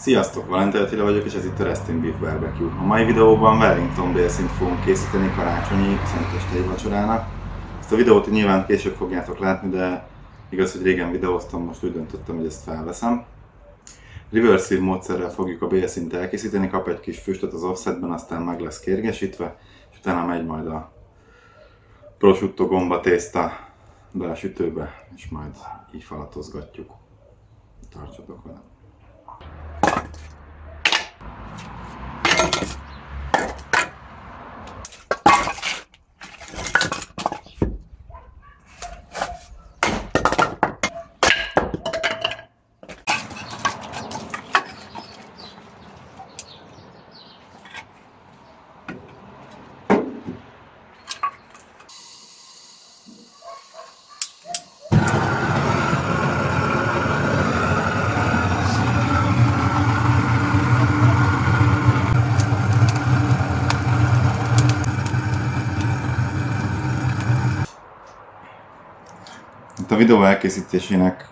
Sziasztok, Valentin Attila vagyok, és ez itt a Resting Beef Barbecue. A mai videóban Wellington bélszínt fogunk készíteni karácsonyi szentestei vacsorának. Ezt a videót nyilván később fogjátok látni, de igaz, hogy régen videóztam, most úgy döntöttem, hogy ezt felveszem. Reverse sear módszerrel fogjuk a bélszínt elkészíteni, kap egy kis füstöt az offsetben, aztán meg lesz kérgesítve, és utána megy majd a prosciutto gomba tészta be a sütőbe, és majd így falatozgatjuk. Tartsatok vele! A videó elkészítésének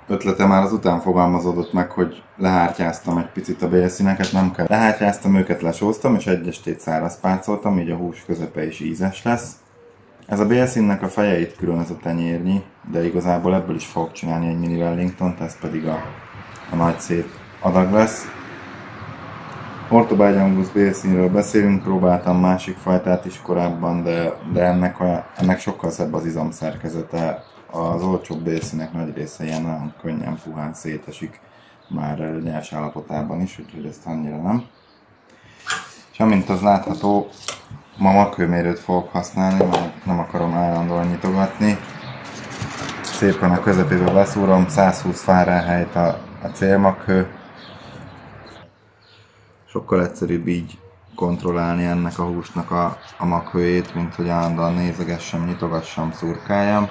ötlete már azután fogalmazódott meg, hogy lehártyáztam egy picit a bélszíneket, nem kell. Lehártyáztam őket, lesóztam, és egy estét szárazpárcoltam, így a hús közepe is ízes lesz. Ez a bélszínnek a feje itt külön, ez a tenyérnyi, de igazából ebből is fogok csinálni egy mini Wellingtont, ez pedig a nagy szép adag lesz. Ortobágy Angus bélszínről beszélünk, próbáltam másik fajtát is korábban, de ennek sokkal szebb az izomszerkezete. Az olcsóbb bélszínek nagy része ilyen nagyon könnyen, puhán szétesik már nyers állapotában is, úgyhogy ezt annyira nem. És amint az látható, ma maghőmérőt fogok használni, mert nem akarom állandóan nyitogatni. Szépen a közepébe beszúrom, 120 Fahrenheit a célmaghő. Sokkal egyszerűbb így kontrollálni ennek a húsnak a maghőjét, mint hogy állandóan nézegessem, nyitogassam, szurkáljam.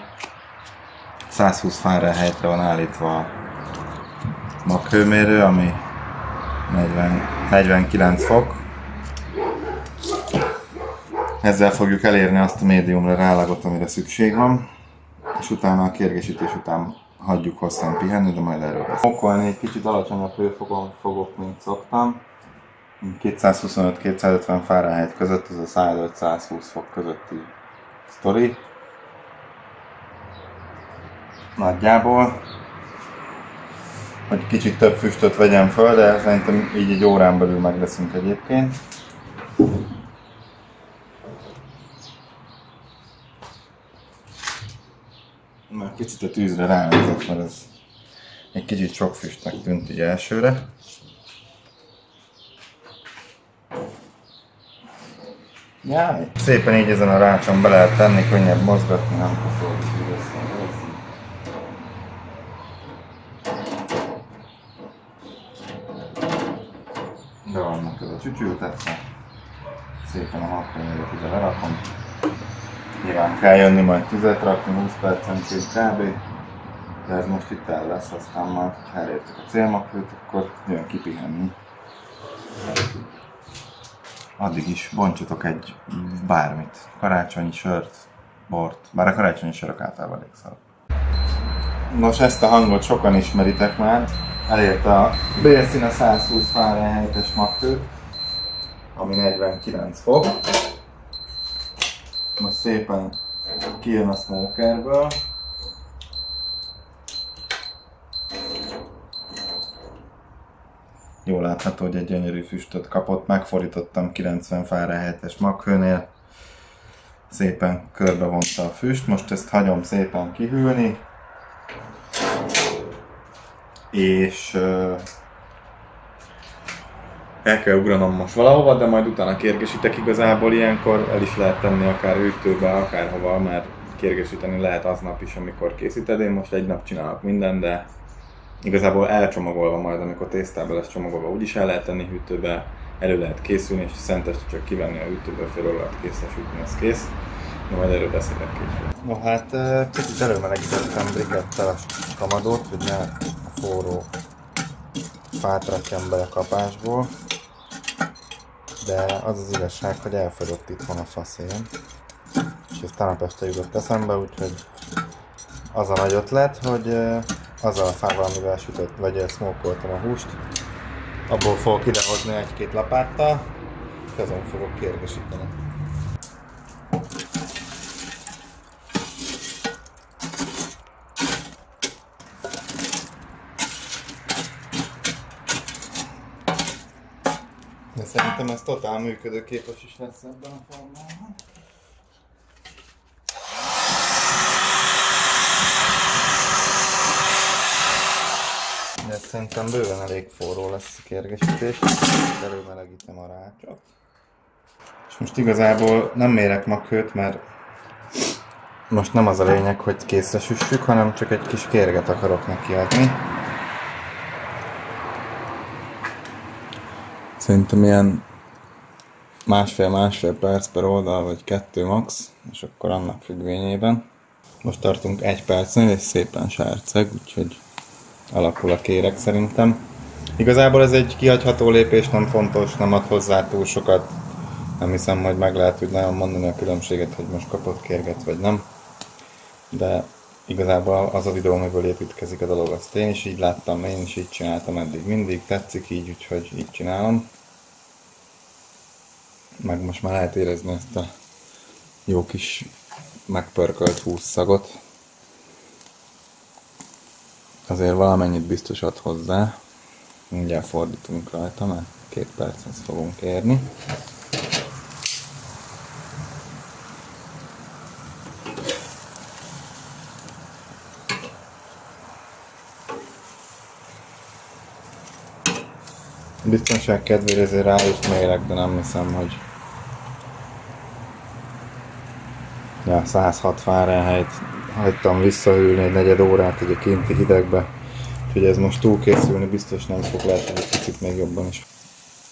120 Fahrenheit-re van állítva a maghőmérő, ami 49 fok. Ezzel fogjuk elérni azt a médiumra rálagot, amire szükség van, és utána a kérgesítés után hagyjuk hosszan pihenni, de majd erről beszélünk. Smokolni egy kicsit alacsonyabb hőfokon fogok, mint szoktam. 225-250 Fahrenheit között, ez a 105-120 fok közötti sztori. Nagyjából, hogy kicsit több füstöt vegyem föl, de szerintem így egy órán belül meg leszünk egyébként. Már picit a tűzre ránézek, mert ez egy kicsit sok füstnek tűnt így elsőre. Jaj. Szépen így ezen a rácson be lehet tenni, könnyebb mozgatni, nem fog be vannak ez a csücsültetve. Szépen a maghőmérőt ide lerakom. Nyilván kell jönni majd tüzet rakni, 20 percenként kb. De ez most itt el lesz, aztán majd, ha elértük a célmaghőt, akkor jön kipihenni. Addig is bontsatok egy bármit, karácsonyi sört, bort, bár a karácsonyi sörök általában elég szar. Nos, ezt a hangot sokan ismeritek már. Elérte a bélszín a 120 Fahrenheit-es maghőt, ami 49 fok. Most szépen kijön a smokerből. Jól látható, hogy egy gyönyörű füstöt kapott, megfordítottam 90 Fahrenheit-es maghőnél. Szépen körbevonta a füst, most ezt hagyom szépen kihűlni. És el kell ugranom most valahova, de majd utána kérgesítek. Igazából ilyenkor el is lehet tenni akár hűtőbe, akárhova, mert kérgesíteni lehet aznap is, amikor készíted. Én most egy nap csinálok mindent, de igazából elcsomagolva majd, amikor tésztába lesz csomagolva, úgyis el lehet tenni hűtőbe, elő lehet készülni, és szenteste csak kivenni a hűtőből, félről lehet készesíteni, ez kész. De majd erről beszélek később. No hát picit előmelegítettem brikettel a kamadót, hogy ne a forró fát rakjam be a kapásból. De az az igazság, hogy elfogyott itthon a faszén. És ez tegnap este jutott eszembe, úgyhogy az a nagy ötlet, hogy azzal a fával, amivel sütött, vagy smokoltam a húst, Abból fogok idehozni egy-két lapáttal, és azon fogok kérgesíteni. De szerintem ez totál működőképes is lesz ebben a formában. De szerintem bőven elég forró lesz a kérgesítés. Előmelegítem a rácsot. És most igazából nem mérek maghőt, mert most nem az a lényeg, hogy készre süssük, hanem csak egy kis kérget akarok neki adni. Szerintem ilyen másfél perc per oldal, vagy 2 max, és akkor annak függvényében. Most tartunk 1 percnél, és szépen sárceg, úgyhogy alakul a kéreg szerintem. Igazából ez egy kihagyható lépés, nem fontos, nem ad hozzá túl sokat. Nem hiszem, hogy meg lehet úgy nagyon mondani a különbséget, hogy most kapott kérget vagy nem. De igazából az a videó, amiből építkezik a dolog, azt én is így láttam, én is így csináltam eddig mindig, tetszik így, úgyhogy így csinálom. Meg most már lehet érezni ezt a jó kis megpörkölt hússzagot. Azért valamennyit biztos ad hozzá. Mindjárt fordítunk rajta, mert 2 percet fogunk érni. Biztonság kedvére ezért rá is mérek, de nem hiszem, hogy 160 Fahrenheit hagytam visszahűlni egy negyed órát egy kinti hidegbe. Úgyhogy ez most túlkészülni biztos nem fog, lehet, hogy egy picit még jobban is.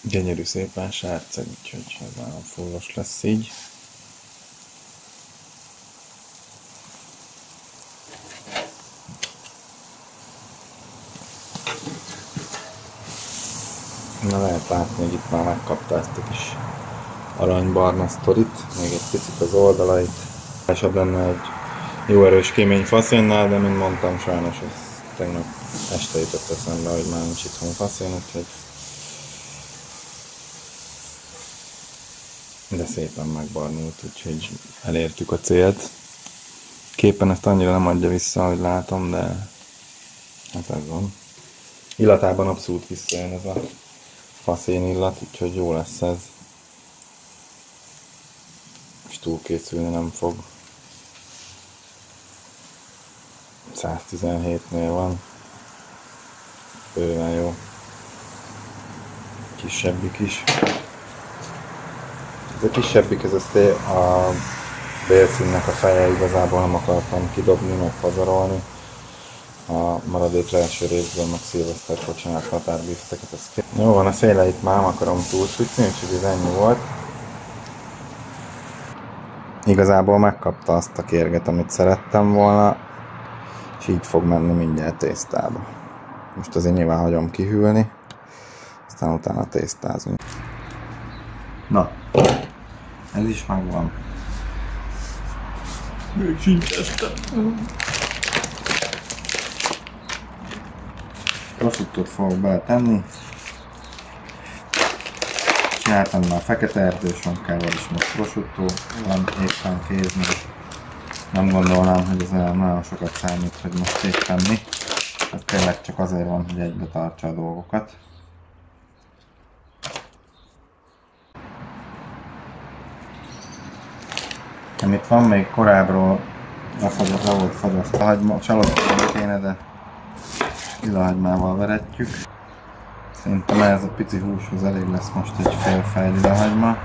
Gyönyörű szépen sárceg, úgyhogy ez nagyon fullos lesz így. Na lehet látni, hogy itt már megkapta ezt a kis aranybarna sztorit, még egy picit az oldalait. Másabb lenne egy jó erős kémény faszénnál, de mint mondtam, sajnos ez tegnap este jutott eszembe, hogy már nincs itthon faszén, úgyhogy... De szépen megbarnult, úgyhogy elértük a célt. Képen ezt annyira nem adja vissza, hogy látom, de hát ez van. Illatában abszolút visszajön ez a faszén illat, úgyhogy jó lesz ez. És túlkészülni nem fog. 117-nél van. Bőven jó. Kisebbik is. Ez a kisebbik, ez a bélszínnek a feje, igazából nem akartam kidobni, meg pazarolni. A maradék első részből meg szilveszter kocsonát, határbífteket, ez ki. Jó van, a széleit már nem akarom túlsütni, úgyhogy ez ennyi volt. Igazából megkapta azt a kérget, amit szerettem volna, és így fog menni mindjárt tésztába. Most azért nyilván hagyom kihűlni, aztán utána tésztázunk. Na, ez is megvan. Még sincs este. Prosciuttót fogok beletenni. Csináltam már fekete erdős munkával is, most prosciuttó van éppen kézni. Nem gondolnám, hogy ez olyan nagyon sokat számít, hogy most éppen mi. Ez tényleg csak azért van, hogy egybe tartsa a dolgokat. Itt van még korábbról le volt fagyasztva hagyma, csalódni kéne, de lilahagymával veretjük. Szerintem ez a pici húshoz elég lesz most egy fél fej lilahagyma.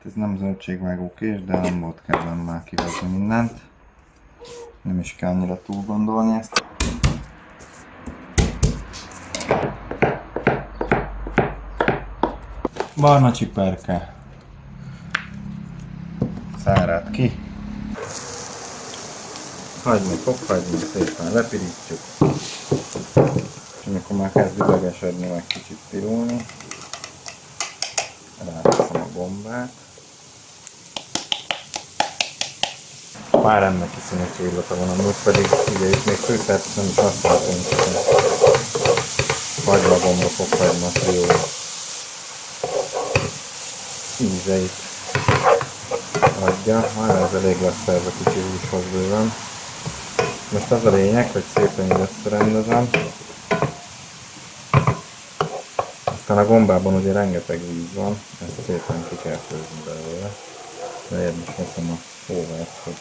Ez nem zöldségvágó kés, de nem volt kedvem már kihozni mindent. Nem is kell annyira túl gondolni ezt. Barna csiperke. Szárát ki. Hagyni, fokhagyni, szépen lepirítjuk. És amikor már kezd üvegesedni, meg kicsit pirulni, ráteszem a gombát. Már ennek iszonyatú illata van, amúgy pedig ugye itt még főszert nem is használtunk, hagymagomba fokhagyma jó ízeit adja. Már ez elég lesz ez a kicsi húshoz bőven. Most az a lényeg, hogy szépen így összerendezem. Aztán a gombában ugye rengeteg víz van, ezt szépen ki kell főzni belőle. De én is veszem a hóvert, hogy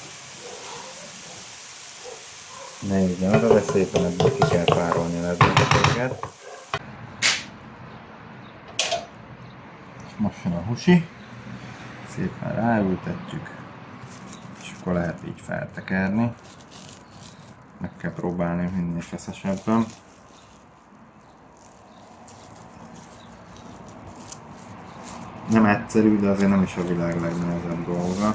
ne ügyen oda, de szépen ebből ki kell párolni a nedvességet. És most jön a husi. Szépen ráültetjük, és akkor lehet így feltekerni. Meg kell próbálni minél feszesebben. Nem egyszerű, de azért nem is a világ legnehezebb dolga.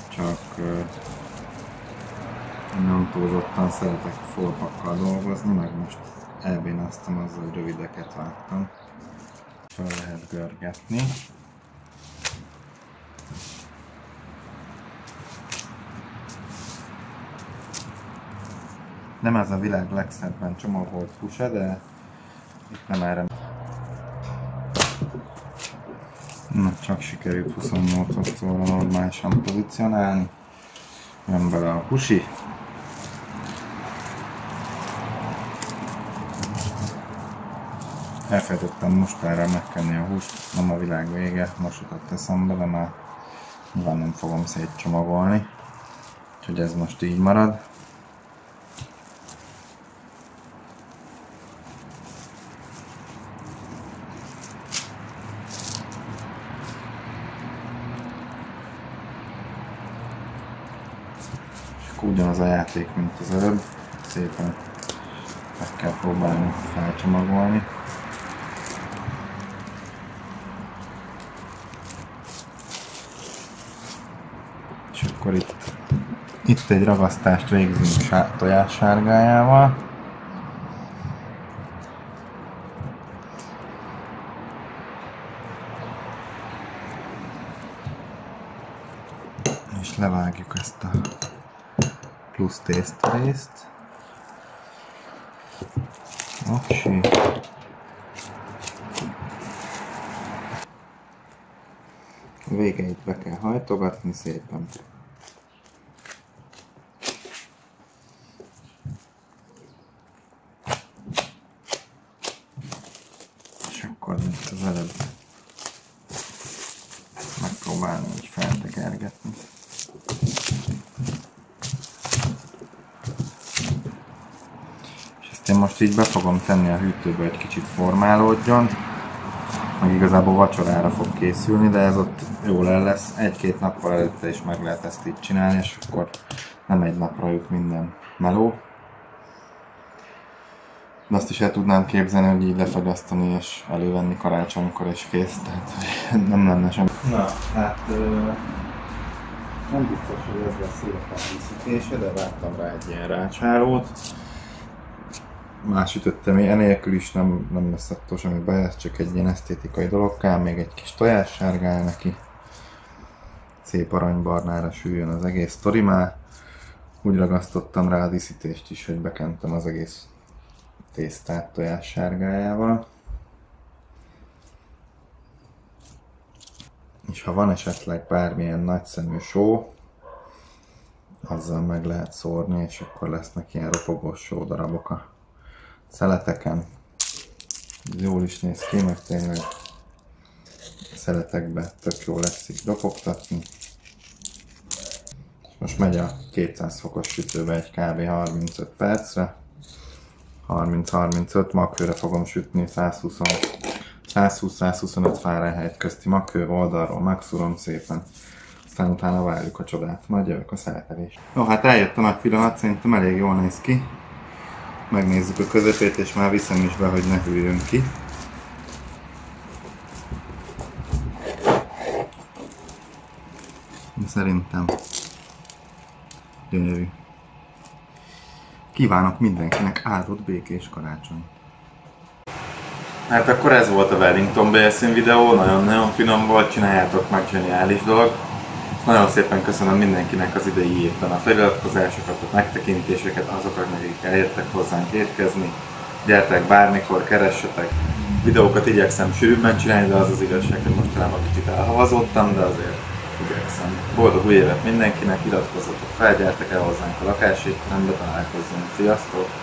Csak nem túlzottan szeretek forpakkal dolgozni, meg most elbénáztam azzal, hogy rövideket vágtam. Fel lehet görgetni. Nem ez a világ legszebben csomagolt húsa, de itt nem erre. Na, csak sikerült 28-szorra normálisan pozícionálni. Jön bele a husi. Elfelejtettem mostára megkenni a húst, nem a világ vége, most jutott eszembe, de már nyilván nem fogom szétcsomagolni. Úgyhogy ez most így marad. Ugyanaz a játék, mint az előbb, szépen meg kell próbálni felcsomagolni. És akkor itt egy ragasztást végzünk tojássárgájával. És levágjuk ezt a plusz tésztarészt. Oké. A végeit be kell hajtogatni szépen. És akkor mint az előbb megpróbálni így feltekergetni. Én most így be fogom tenni a hűtőbe, egy kicsit formálódjon, meg igazából vacsorára fog készülni, de ez ott jól el lesz. Egy-két nappal előtte is meg lehet ezt így csinálni, és akkor nem egy napra jut minden meló. De azt is el tudnám képzelni, hogy így lefagyasztani és elővenni karácsonykor és kész, tehát nem lenne sem. Na, hát nem biztos, hogy ez lesz jó a felvízítése, de vártam rá egy ilyen rácsálót. Más ütöttem, enélkül is nem lesz attól semmi baj, ez csak egy ilyen esztétikai dolog, kell még egy kis tojássárgája neki. Szép aranybarnára süljön az egész sztori már. Úgy ragasztottam rá a díszítést is, hogy bekentem az egész tésztát tojássárgájával. És ha van esetleg bármilyen nagyszemű só, azzal meg lehet szórni, és akkor lesznek ilyen ropogós sódarabok a szeleteken. Jól is néz ki, meg tényleg a szeletekbe tök jó lesz így ropogtatni. Most megy a 200 fokos sütőbe egy kb. 35 percre. 30-35 maghőre fogom sütni, 120-125 Fahrenheit közti maghő, oldalról megszúrom szépen. Aztán utána várjuk a csodát, majd jövök a szeletelést. Jó, hát eljött a nagy pillanat, szerintem elég jól néz ki. Megnézzük a közepét, és már viszem is be, hogy ne hűljön ki. Szerintem gyönyörű. Kívánok mindenkinek áldott békés karácsony! Hát akkor ez volt a Wellington BSN videó, nagyon-nagyon finom volt, csináljátok meg, zseniális dolog. Nagyon szépen köszönöm mindenkinek az idei évben a feliratkozásokat, a megtekintéseket, azoknak, akik eljöttek hozzánk étkezni. Gyertek bármikor, keressetek. Videókat igyekszem sűrűbben csinálni, de az az igazság, hogy mostanában kicsit elhavazottam, de azért igyekszem. Boldog új évet mindenkinek, iratkozzatok fel, gyertek el hozzánk a lakásétterembe, találkozzunk, sziasztok!